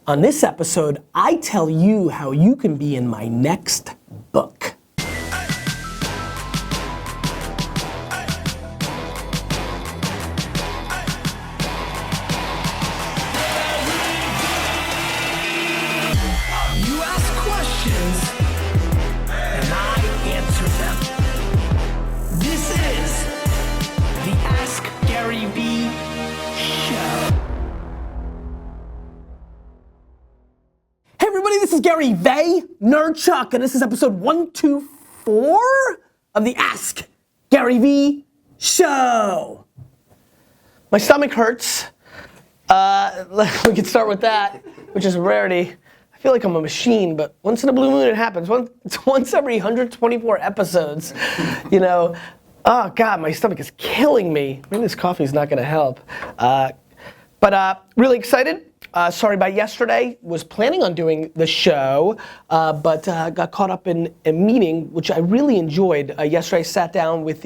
On this episode, I tell you how you can be in my next book. This is Gary Vaynerchuk, and this is episode 124 of the Ask Gary V Show. My stomach hurts. We can start with that, which is a rarity. I feel like I'm a machine, but once in a blue moon it happens. It's once every 124 episodes, you know. Oh God, my stomach is killing me. Maybe this coffee is not gonna help. But really excited. Sorry about yesterday. Was planning on doing the show, but got caught up in a meeting, which I really enjoyed. Yesterday I sat down with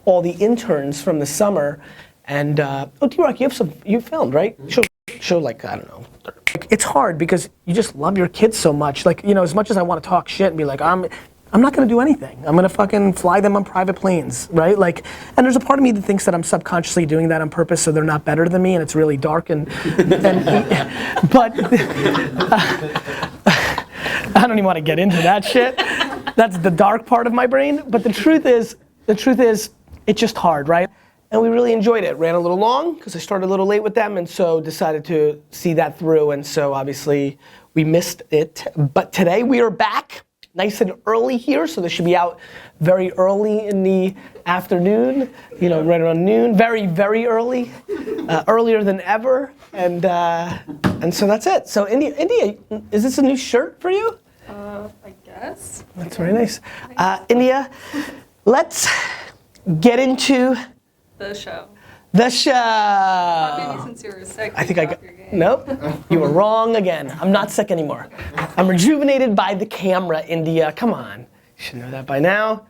all the interns from the summer, and D-Rock, you filmed, right? Show like, I don't know. It's hard because you just love your kids so much. Like, you know, as much as I want to talk shit and be like, I'm not gonna do anything. I'm gonna fucking fly them on private planes, right? Like, and there's a part of me that thinks that I'm subconsciously doing that on purpose so they're not better than me, and it's really dark but I don't even want to get into that shit. That's the dark part of my brain. But the truth is, it's just hard, right? And we really enjoyed it. Ran a little long because I started a little late with them, and so decided to see that through. And so obviously we missed it, but today we are back. Nice and early here, so this should be out very early in the afternoon, you know, right around noon, very, very early, earlier than ever, and so that's it. So India, is this a new shirt for you? I guess. That's very nice. India, let's get into the show. The show. Maybe since you were sick. I think I got, nope, you were wrong again. I'm not sick anymore. I'm rejuvenated by the camera, India. Come on, you should know that by now.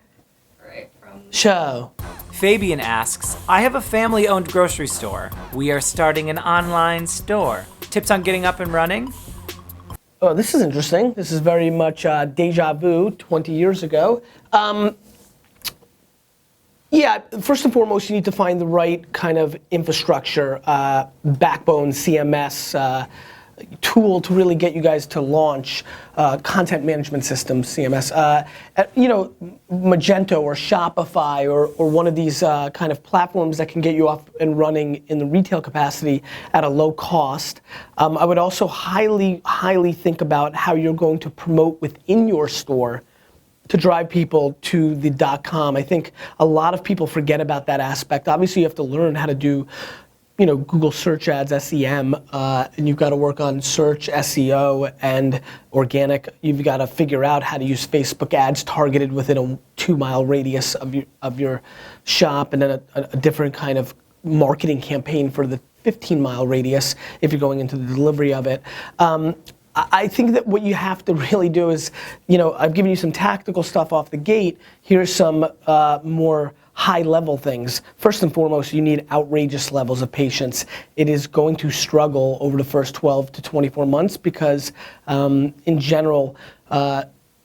Right, from show. Fabian asks, I have a family-owned grocery store. We are starting an online store. Tips on getting up and running? Oh, this is interesting. This is very much deja vu 20 years ago. Yeah, first and foremost, you need to find the right kind of infrastructure, backbone, CMS, tool to really get you guys to launch content management systems, CMS. You know, Magento or Shopify or one of these kind of platforms that can get you up and running in the retail capacity at a low cost. I would also highly, highly think about how you're going to promote within your store to drive people to the .com. I think a lot of people forget about that aspect. Obviously you have to learn how to do, you know, Google search ads, SEM, and you've got to work on search, SEO, and organic. You've got to figure out how to use Facebook ads targeted within a 2-mile radius of your shop, and then a different kind of marketing campaign for the 15-mile radius if you're going into the delivery of it. I think that what you have to really do is, you know, I've given you some tactical stuff off the gate. Here's some more high-level things. First and foremost, you need outrageous levels of patience. It is going to struggle over the first 12 to 24 months because, in general,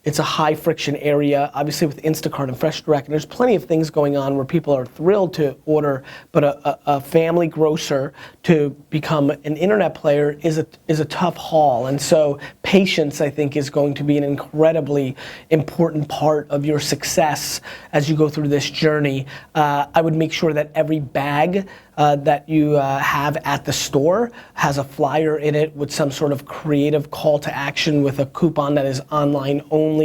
it's a high friction area, obviously with Instacart and Fresh Direct, and there's plenty of things going on where people are thrilled to order, but a family grocer to become an internet player is a tough haul. And so patience, I think, is going to be an incredibly important part of your success as you go through this journey. I would make sure that every bag that you have at the store has a flyer in it with some sort of creative call to action with a coupon that is online only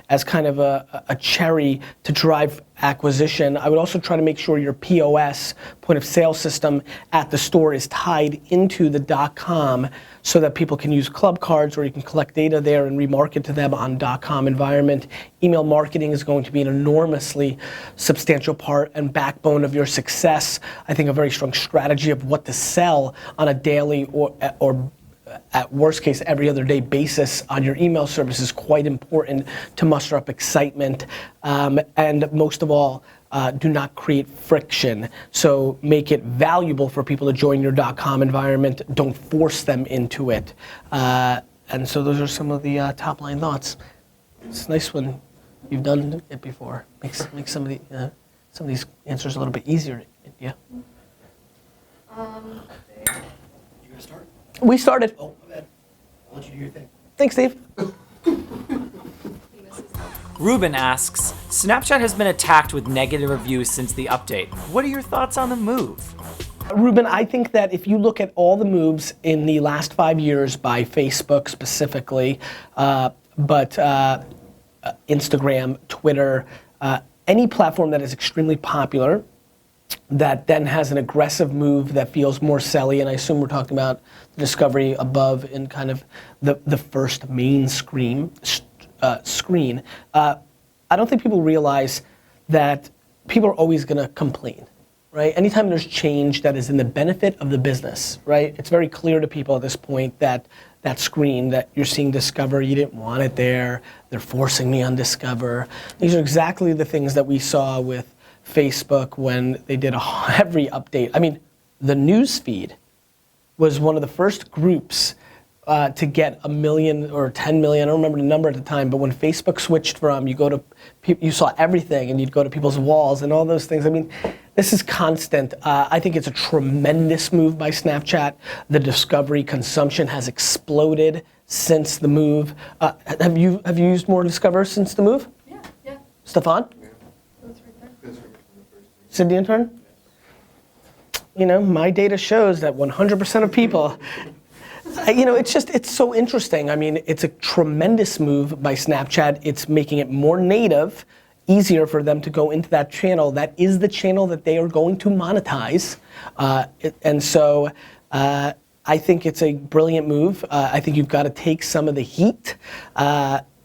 as kind of a cherry to drive acquisition. I would also try to make sure your POS, point of sale system at the store is tied into the .com so that people can use club cards or you can collect data there and remarket to them on .com environment. Email marketing is going to be an enormously substantial part and backbone of your success. I think a very strong strategy of what to sell on a daily or at worst case every other day basis on your email service is quite important to muster up excitement. And most of all, do not create friction. So make it valuable for people to join your .com environment. Don't force them into it. And so those are some of the top line thoughts. It's nice when you've done it before. Makes some of these answers a little bit easier. Yeah. You gonna start? We started. Oh, my bad. I'll let you do your thing. Thanks, Steve. Ruben asks, Snapchat has been attacked with negative reviews since the update. What are your thoughts on the move? Ruben, I think that if you look at all the moves in the last 5 years by Facebook specifically, but Instagram, Twitter, any platform that is extremely popular, that then has an aggressive move that feels more selly, and I assume we're talking about the discovery above in kind of the first main screen. I don't think people realize that people are always gonna complain, right? Anytime there's change that is in the benefit of the business, right? It's very clear to people at this point that that screen that you're seeing Discover, you didn't want it there, they're forcing me on Discover. These are exactly the things that we saw with Facebook when they did every update. I mean, the news feed was one of the first groups to get 1 million or 10 million, I don't remember the number at the time, but when Facebook switched from, you saw everything and you'd go to people's walls and all those things. I mean, this is constant. I think it's a tremendous move by Snapchat. The discovery consumption has exploded since the move. Have you used more Discover since the move? Yeah. Stefan? That's right there. Sid the intern? You know, my data shows that 100% of people, you know, it's so interesting. I mean, it's a tremendous move by Snapchat. It's making it more native, easier for them to go into that channel. That is the channel that they are going to monetize. And so I think it's a brilliant move. I think you've got to take some of the heat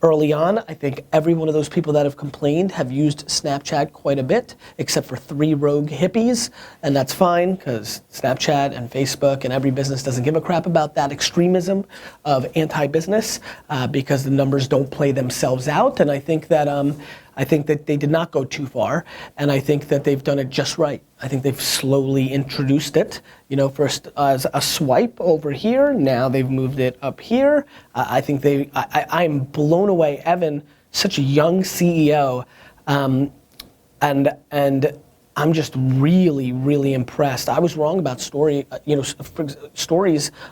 early on. I think every one of those people that have complained have used Snapchat quite a bit, except for 3 rogue hippies, and that's fine, because Snapchat and Facebook and every business doesn't give a crap about that extremism of anti-business, because the numbers don't play themselves out, and I think that they did not go too far, and I think that they've done it just right. I think they've slowly introduced it, you know, first as a swipe over here, now they've moved it up here. I'm blown away. Evan, such a young CEO, and I'm just really, really impressed. I was wrong about stories.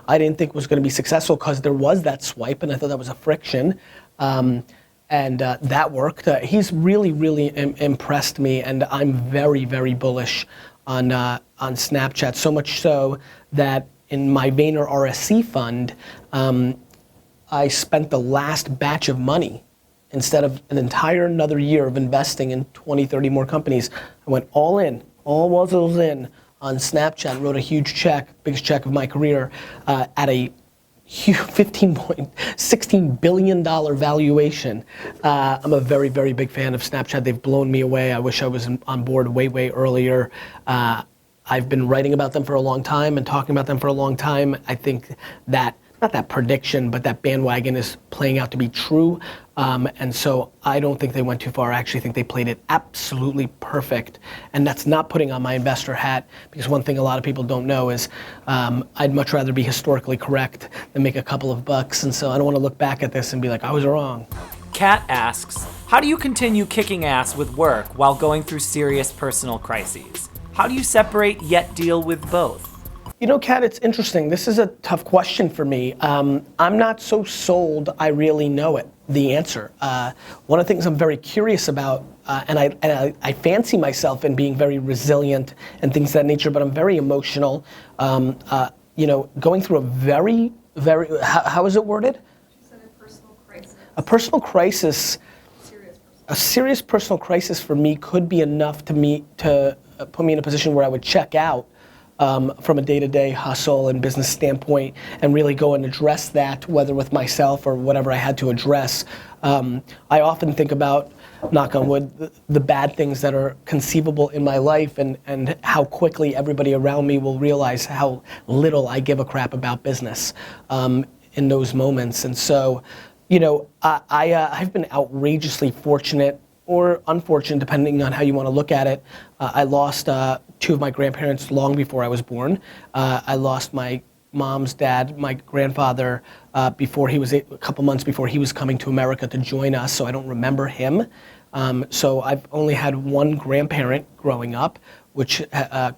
I didn't think was gonna be successful because there was that swipe, and I thought that was a friction. And that worked. He's really, really impressed me, and I'm very, very bullish on Snapchat. So much so that in my Vayner RSC fund, I spent the last batch of money instead of an entire another year of investing in 20, 30 more companies. I went all in, all was in on Snapchat. Wrote a huge check, biggest check of my career, at a $16 billion valuation. I'm a very, very big fan of Snapchat. They've blown me away. I wish I was on board way, way earlier. I've been writing about them for a long time and talking about them for a long time. I think that, not that prediction, but that bandwagon is playing out to be true. And so I don't think they went too far. I actually think they played it absolutely perfect. And that's not putting on my investor hat, because one thing a lot of people don't know is I'd much rather be historically correct than make a couple of bucks. And so I don't want to look back at this and be like, I was wrong. Kat asks, how do you continue kicking ass with work while going through serious personal crises? How do you separate yet deal with both? You know, Kat, it's interesting. This is a tough question for me. I'm not so sold I really know it, the answer. One of the things I'm very curious about, and I fancy myself in being very resilient and things of that nature, but I'm very emotional. You know, going through a very, how is it worded? She said a personal crisis. A personal crisis. Serious personal. A serious personal crisis for me could be enough to put me in a position where I would check out from a day-to-day hustle and business standpoint and really go and address that, whether with myself or whatever I had to address. I often think about, knock on wood, the bad things that are conceivable in my life and how quickly everybody around me will realize how little I give a crap about business in those moments. And so, you know, I've been outrageously fortunate or unfortunate, depending on how you want to look at it. I lost two of my grandparents long before I was born. I lost my mom's dad, my grandfather, before he was a couple months before he was coming to America to join us, so I don't remember him. So I've only had one grandparent growing up, which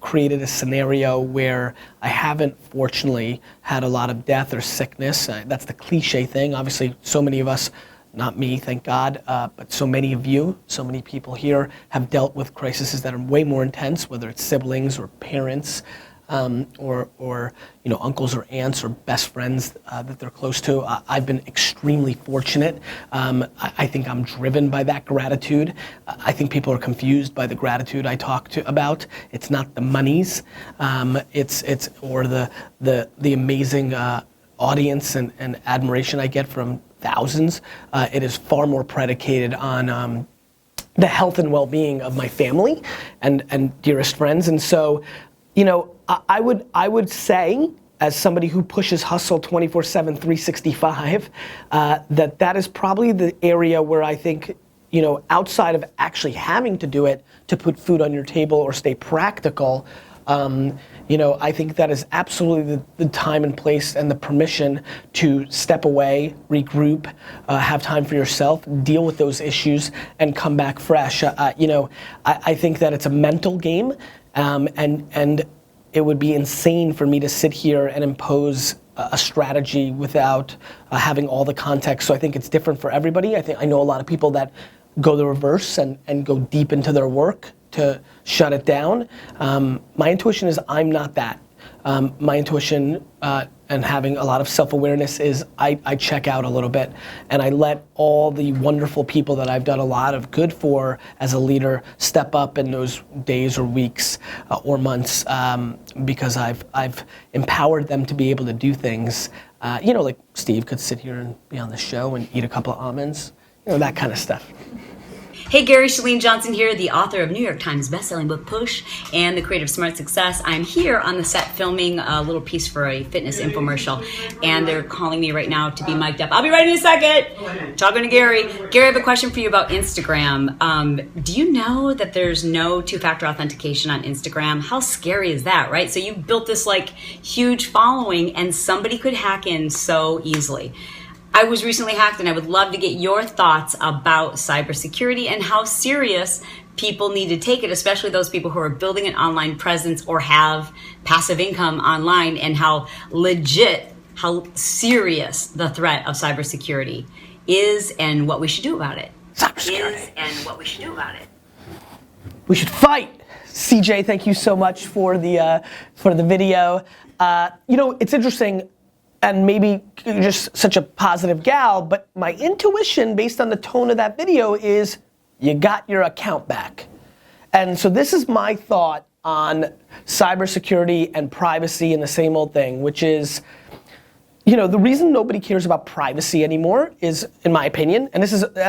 created a scenario where I haven't, fortunately, had a lot of death or sickness. That's the cliche thing. Obviously, so many of us, not me, thank God, but so many of you, so many people here have dealt with crises that are way more intense, whether it's siblings or parents, or you know, uncles or aunts or best friends that they're close to. I've been extremely fortunate. I think I'm driven by that gratitude. I think people are confused by the gratitude I talk about. It's not the monies, it's or the amazing audience and admiration I get from thousands. It is far more predicated on the health and well-being of my family and dearest friends. And so, you know, I would say, as somebody who pushes hustle 24/7, 365, that is probably the area where I think, you know, outside of actually having to do it to put food on your table or stay practical, you know, I think that is absolutely the time and place and the permission to step away, regroup, have time for yourself, deal with those issues, and come back fresh. You know, I think that it's a mental game, and it would be insane for me to sit here and impose a strategy without having all the context. So I think it's different for everybody. I know a lot of people that go the reverse and go deep into their work to shut it down. My intuition is I'm not that. My intuition and having a lot of self-awareness is I check out a little bit and I let all the wonderful people that I've done a lot of good for as a leader step up in those days or weeks or months, because I've empowered them to be able to do things. You know, like Steve could sit here and be on the show and eat a couple of almonds, you know, that kind of stuff. Hey Gary, Chalene Johnson here, the author of New York Times bestselling book Push and the creator of Smart Success. I'm here on the set filming a little piece for a fitness infomercial, and they're calling me right now to be mic'd up. I'll be right in a second. Talking to Gary. Gary, I have a question for you about Instagram. Do you know that there's no two-factor authentication on Instagram? How scary is that, right? So you built this like huge following and somebody could hack in so easily. I was recently hacked, and I would love to get your thoughts about cybersecurity and how serious people need to take it, especially those people who are building an online presence or have passive income online, and how legit, how serious the threat of cybersecurity is and what we should do about it. Cybersecurity. We should fight. CJ, thank you so much for the video. You know, it's interesting. And maybe you're just such a positive gal, but my intuition based on the tone of that video is you got your account back. And so this is my thought on cybersecurity and privacy and the same old thing, which is, you know, the reason nobody cares about privacy anymore is, in my opinion, and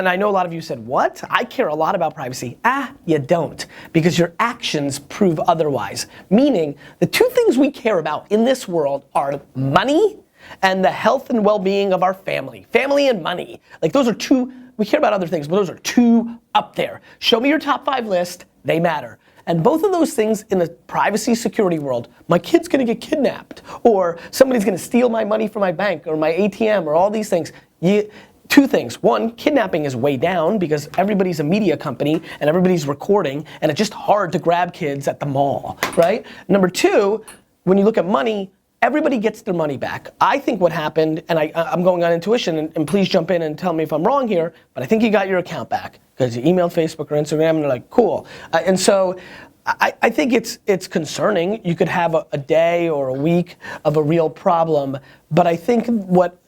I know a lot of you said, what? I care a lot about privacy. You don't, because your actions prove otherwise. Meaning, the two things we care about in this world are money and the health and well-being of our family. Family and money. Like those are two, we care about other things, but those are two up there. Show me your top 5 list, they matter. And both of those things in the privacy security world, my kid's gonna get kidnapped, or somebody's gonna steal my money from my bank or my ATM or all these things. Two things. One, kidnapping is way down because everybody's a media company and everybody's recording, and it's just hard to grab kids at the mall, right? Number two, when you look at money, everybody gets their money back. I think what happened, and I'm going on intuition, and please jump in and tell me if I'm wrong here, but I think you got your account back because you emailed Facebook or Instagram and they're like, cool. And so I think it's concerning. You could have a day or a week of a real problem, but I think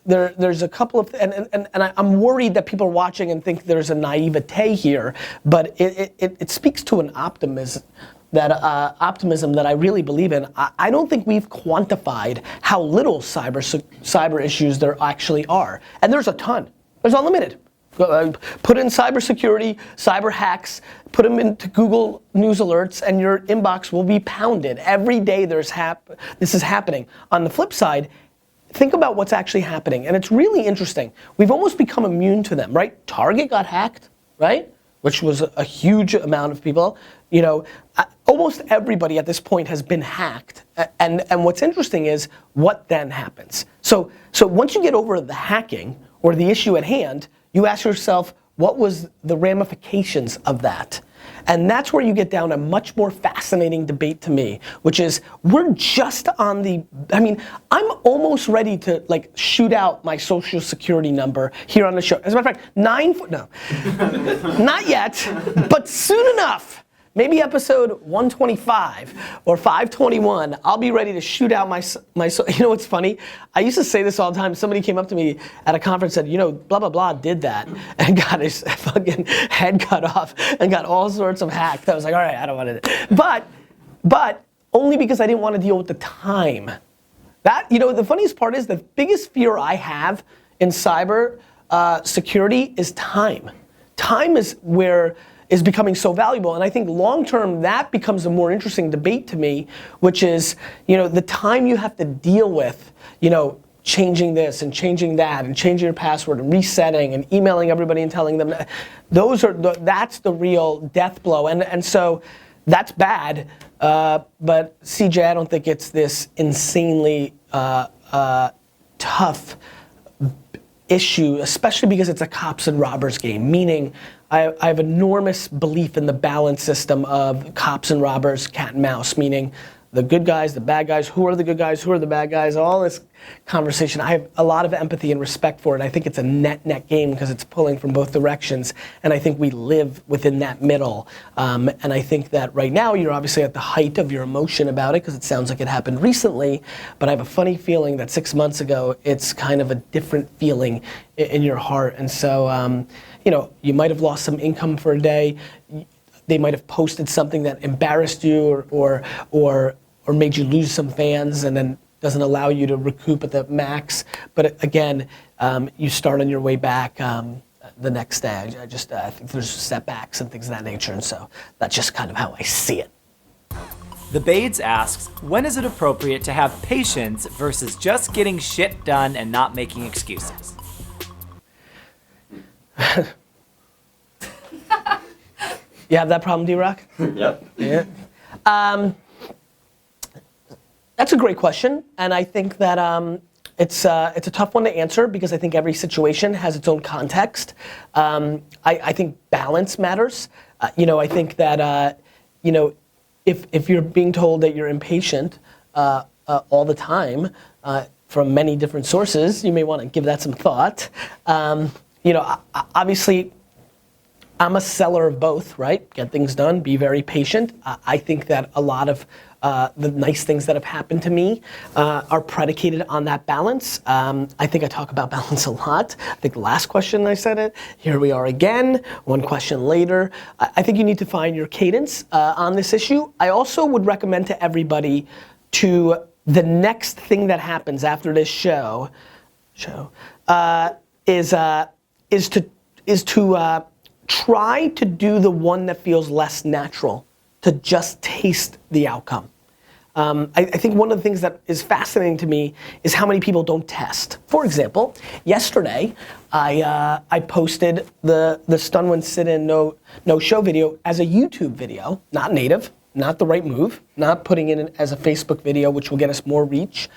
there's a couple of, and I'm worried that people are watching and think there's a naivete here, but it speaks to an optimism that I really believe in. I don't think we've quantified how little cyber issues there actually are. And there's a ton. There's unlimited. Put in cybersecurity, cyber hacks, put them into Google News alerts, and your inbox will be pounded. Every day this is happening. On the flip side, think about what's actually happening. And it's really interesting. We've almost become immune to them, right? Target got hacked, right? which was a huge amount of people, you know, almost everybody at this point has been hacked. And what's interesting is what then happens. So once you get over the hacking or the issue at hand, you ask yourself, what was the ramifications of that? And that's where you get down a much more fascinating debate to me, which is we're just on the, I mean, I'm almost ready to like shoot out my social security number here on the show. As a matter of fact, no, not yet, but soon enough. Maybe episode 125 or 521, I'll be ready to shoot out my, you know what's funny? I used to say this all the time. Somebody came up to me at a conference and said, you know, blah, blah, blah did that and got his fucking head cut off and got all sorts of hacked. I was like, all right, I don't want to. But only because I didn't want to deal with the time. That, you know, the funniest part is the biggest fear I have in cyber security is time. Time is becoming so valuable, and I think long term that becomes a more interesting debate to me, which is, you know, the time you have to deal with, you know, changing this and changing that and changing your password and resetting and emailing everybody and telling them that's the real death blow, and so that's bad, but CJ, I don't think it's this insanely tough issue, especially because it's a cops and robbers game, meaning I have enormous belief in the balance system of cops and robbers, cat and mouse, meaning the good guys, the bad guys, who are the good guys, who are the bad guys, all this conversation. I have a lot of empathy and respect for it. I think it's a net game because it's pulling from both directions, and I think we live within that middle. And I think that right now you're obviously at the height of your emotion about it because it sounds like it happened recently, but I have a funny feeling that 6 months ago it's kind of a different feeling in your heart. And so, you know, you might have lost some income for a day. They might have posted something that embarrassed you or made you lose some fans and then doesn't allow you to recoup at the max. But again, you start on your way back the next day. I think there's setbacks and things of that nature, and so that's just kind of how I see it. The Bades asks, when is it appropriate to have patience versus just getting shit done and not making excuses? You have that problem, D-Rock? Yep. Yeah. That's a great question, and I think that it's a tough one to answer because I think every situation has its own context. I think balance matters. You know, I think that you know, if you're being told that you're impatient all the time from many different sources, you may want to give that some thought. You know, obviously, I'm a seller of both, right? Get things done, be very patient. I think that a lot of the nice things that have happened to me are predicated on that balance. I think I talk about balance a lot. I think the last question I said it, here we are again, one question later. I think you need to find your cadence on this issue. I also would recommend to everybody to the next thing that happens after this show is to try to do the one that feels less natural, to just taste the outcome. I think one of the things that is fascinating to me is how many people don't test. For example, yesterday I posted the Stun When Sit In No Show video as a YouTube video, not native, not the right move, not putting it in as a Facebook video, which will get us more reach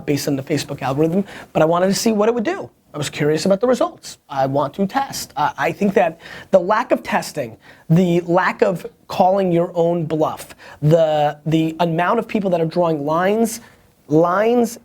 based on the Facebook algorithm, but I wanted to see what it would do. I was curious about the results. I want to test. I think that the lack of testing, the lack of calling your own bluff, the amount of people that are drawing lines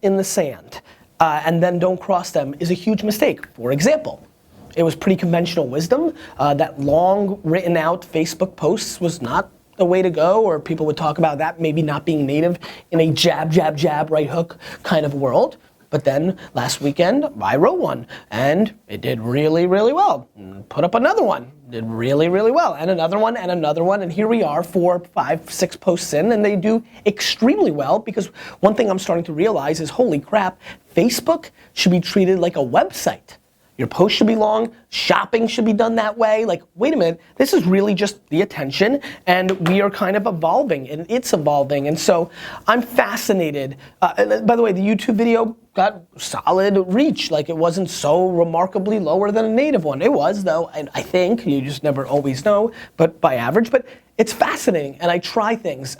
in the sand and then don't cross them is a huge mistake. For example, it was pretty conventional wisdom. That long written out Facebook posts was not the way to go, or people would talk about that maybe not being native in a jab, jab, jab, right hook kind of world. But then last weekend, I wrote one and it did really, really well. Put up another one, did really, really well. And another one, and here we are 4, 5, 6 posts in, and they do extremely well because one thing I'm starting to realize is, holy crap, Facebook should be treated like a website. your post should be long, shopping should be done that way. Like, wait a minute, this is really just the attention, and we are kind of evolving, and it's evolving. And so I'm fascinated. And by the way, the YouTube video got solid reach. Like, it wasn't so remarkably lower than a native one. It was, though, and I think, you just never always know, but by average. But it's fascinating, and I try things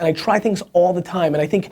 all the time. And I think,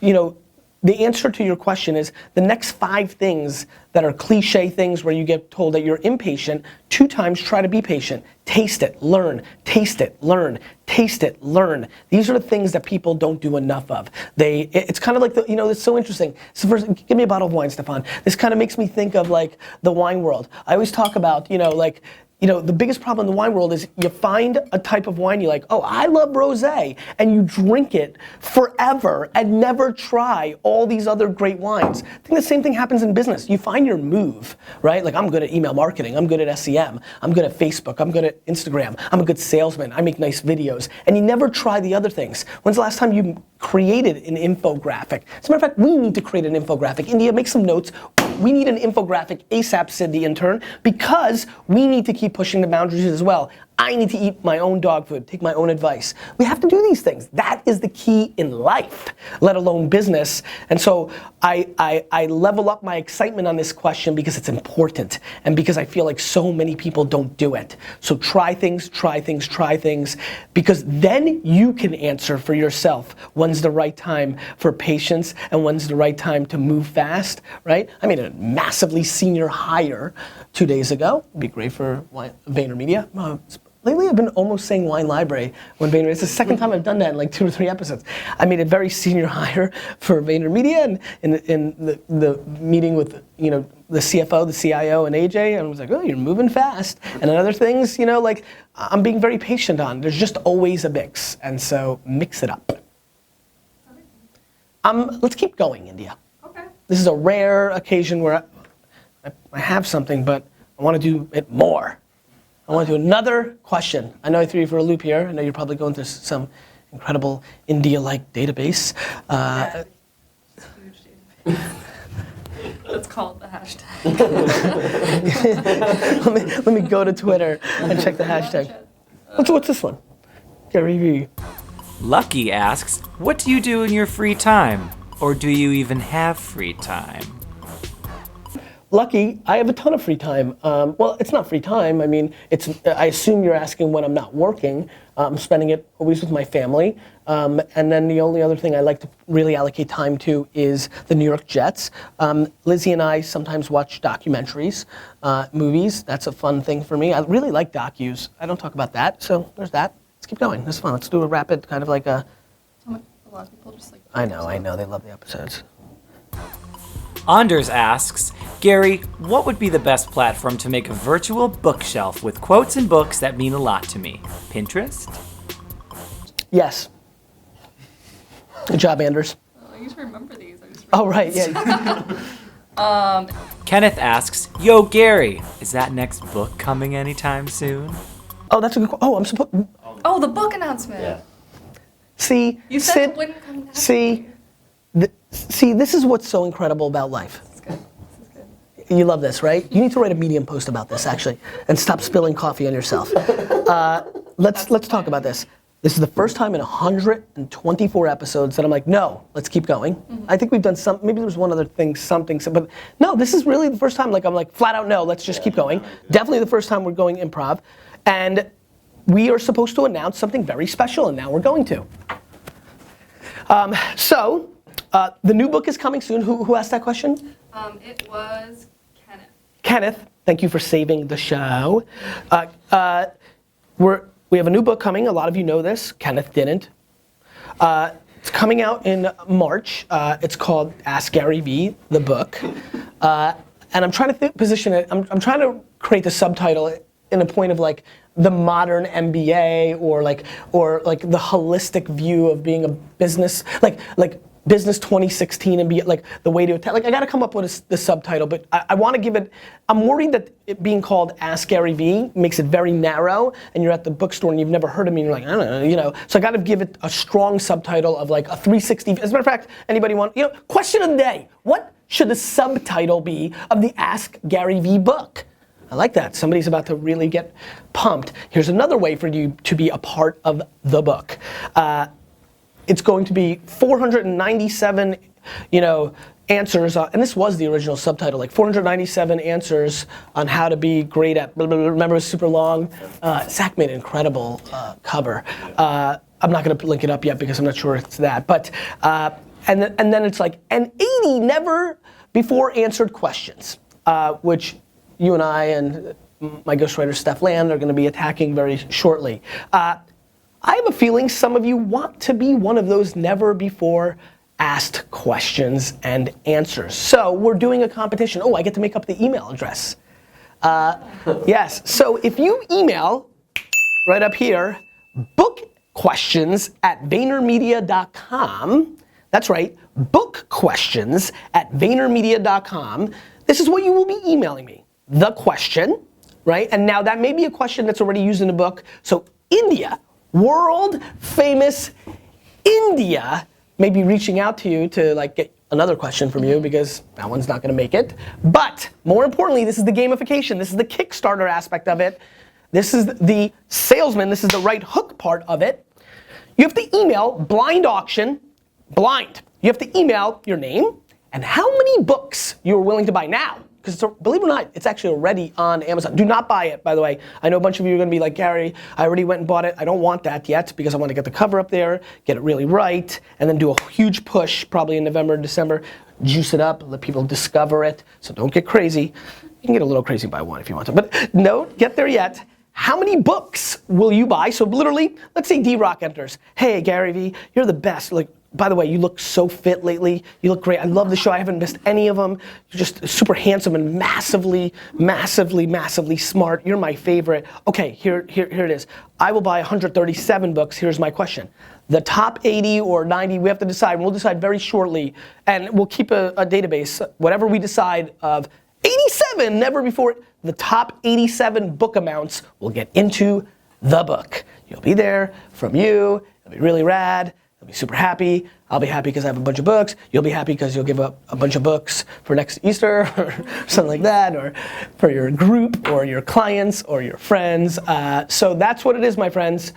you know, the answer to your question is the next 5 things that are cliche things where you get told that you're impatient, 2 times try to be patient. Taste it, learn, taste it, learn, taste it, learn. These are the things that people don't do enough of. It's kind of like, you know, it's so interesting. So first, give me a bottle of wine, Stefan. This kind of makes me think of like the wine world. I always talk about, you know, like, you know, the biggest problem in the wine world is you find a type of wine, you're like, oh, I love rosé, and you drink it forever and never try all these other great wines. I think the same thing happens in business. You find your move, right? Like, I'm good at email marketing, I'm good at SEM, I'm good at Facebook, I'm good at Instagram, I'm a good salesman, I make nice videos, and you never try the other things. When's the last time you created an infographic? As a matter of fact, we need to create an infographic. India, make some notes. We need an infographic ASAP, Sid the intern, because we need to keep pushing the boundaries as well. I need to eat my own dog food, take my own advice. We have to do these things. That is the key in life, let alone business. And so I level up my excitement on this question because it's important and because I feel like so many people don't do it. So try things, because then you can answer for yourself when's the right time for patience and when's the right time to move fast, right? I made a massively senior hire 2 days ago. It'd be great for VaynerMedia. Lately, I've been almost saying Wine Library when VaynerMedia. It's the second time I've done that in like 2 or 3 episodes. I made a very senior hire for VaynerMedia, and in the meeting with, you know, the CFO, the CIO, and AJ, and I was like, oh, you're moving fast. And other things, you know, like I'm being very patient on. There's just always a mix, and so mix it up. Let's keep going, India. Okay. This is a rare occasion where I have something, but I want to do it more. I want to do another question. I know I threw you for a loop here. I know you're probably going through some incredible India-like database. Yeah. Huge database. Let's call it the hashtag. let me go to Twitter and check the hashtag. What's this one? Gary Vee. Lucky asks, what do you do in your free time? Or do you even have free time? Lucky, I have a ton of free time. Well, it's not free time. I mean, I assume you're asking when I'm not working. I'm spending it always with my family. And then the only other thing I like to really allocate time to is the New York Jets. Lizzie and I sometimes watch documentaries, movies. That's a fun thing for me. I really like docus. I don't talk about that, so there's that. Let's keep going. This is fun. Let's do a rapid kind of like a... A lot of people just like... I know. They love the episodes. Anders asks, Gary, what would be the best platform to make a virtual bookshelf with quotes and books that mean a lot to me? Pinterest? Yes. Good job, Anders. I used to remember these. Oh, right, yeah. Kenneth asks, Yo, Gary, is that next book coming anytime soon? Oh, that's a good question. Oh, I'm supposed... Oh, the book announcement. Yeah. See, You said Sid, it wouldn't come next. see, this is what's so incredible about life. This is good. This is good. You love this, right? You need to write a Medium post about this, actually, and stop spilling coffee on yourself. Let's talk about this. This is the first time in 124 episodes that I'm like, no, let's keep going. Mm-hmm. I think we've done some, maybe there was one other thing, but no, this is really the first time, like I'm like, flat out, no, let's just keep going. Definitely the first time we're going improv. And we are supposed to announce something very special, and now we're going to. The new book is coming soon. Who asked that question? It was Kenneth. Kenneth, thank you for saving the show. We have a new book coming. A lot of you know this. Kenneth didn't. It's coming out in March. It's called Ask Gary Vee, the book. And I'm trying to position it. I'm trying to create the subtitle in a point of like the modern MBA or like the holistic view of being a business, like business 2016 and be like the way to attack. Like I got to come up with the subtitle, but I want to give it. I'm worried that it being called Ask Gary Vee makes it very narrow, and you're at the bookstore and you've never heard of me, and you're like, I don't know, you know. So I got to give it a strong subtitle of like a 360. As a matter of fact, anybody want, question of the day? What should the subtitle be of the Ask Gary Vee book? I like that. Somebody's about to really get pumped. Here's another way for you to be a part of the book. It's going to be 497, answers, and this was the original subtitle, like 497 answers on how to be great at, blah, blah, blah. Remember it was super long? Zach made an incredible cover. I'm not gonna link it up yet because I'm not sure it's that, but, and then it's like, and 80 never before answered questions, which you and I and my ghostwriter Steph Land are gonna be attacking very shortly. I have a feeling some of you want to be one of those never before asked questions and answers. So we're doing a competition. Oh, I get to make up the email address. Yes, so if you email right up here, bookquestions@vaynermedia.com, that's right, bookquestions@vaynermedia.com, this is what you will be emailing me. The question, right? And now that may be a question that's already used in the book. So India, world famous India, may be reaching out to you to like get another question from you because that one's not gonna make it. But more importantly, this is the gamification. This is the Kickstarter aspect of it. This is the salesman. This is the right hook part of it. You have to email blind auction, blind. You have to email your name and how many books you're willing to buy now. Because believe it or not, it's actually already on Amazon. Do not buy it, by the way. I know a bunch of you are gonna be like, Gary, I already went and bought it. I don't want that yet because I want to get the cover up there, get it really right, and then do a huge push probably in November, December, juice it up, let people discover it. So don't get crazy. You can get a little crazy by one if you want to, but don't get there yet. How many books will you buy? So literally, let's say D-Rock enters. Hey, Gary Vee, you're the best. Like, by the way, you look so fit lately. You look great. I love the show. I haven't missed any of them. You're just super handsome and massively, massively, massively smart. You're my favorite. Okay, here it is. I will buy 137 books. Here's my question. The top 80 or 90, we have to decide. We'll decide very shortly, and we'll keep a database. Whatever we decide of 87, never before. The top 87 book amounts will get into the book. You'll be there from you. It'll be really rad. I'll be super happy. I'll be happy because I have a bunch of books. You'll be happy because you'll give up a bunch of books for next Easter or something like that, or for your group or your clients or your friends. So that's what it is, my friends.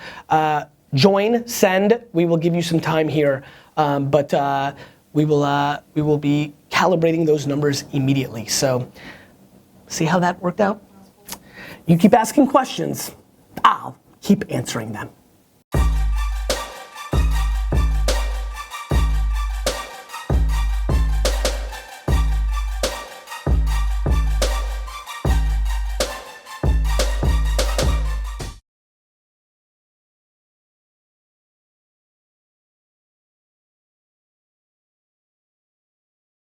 Join, send. We will give you some time here, but we will be calibrating those numbers immediately. So see how that worked out? You keep asking questions. I'll keep answering them.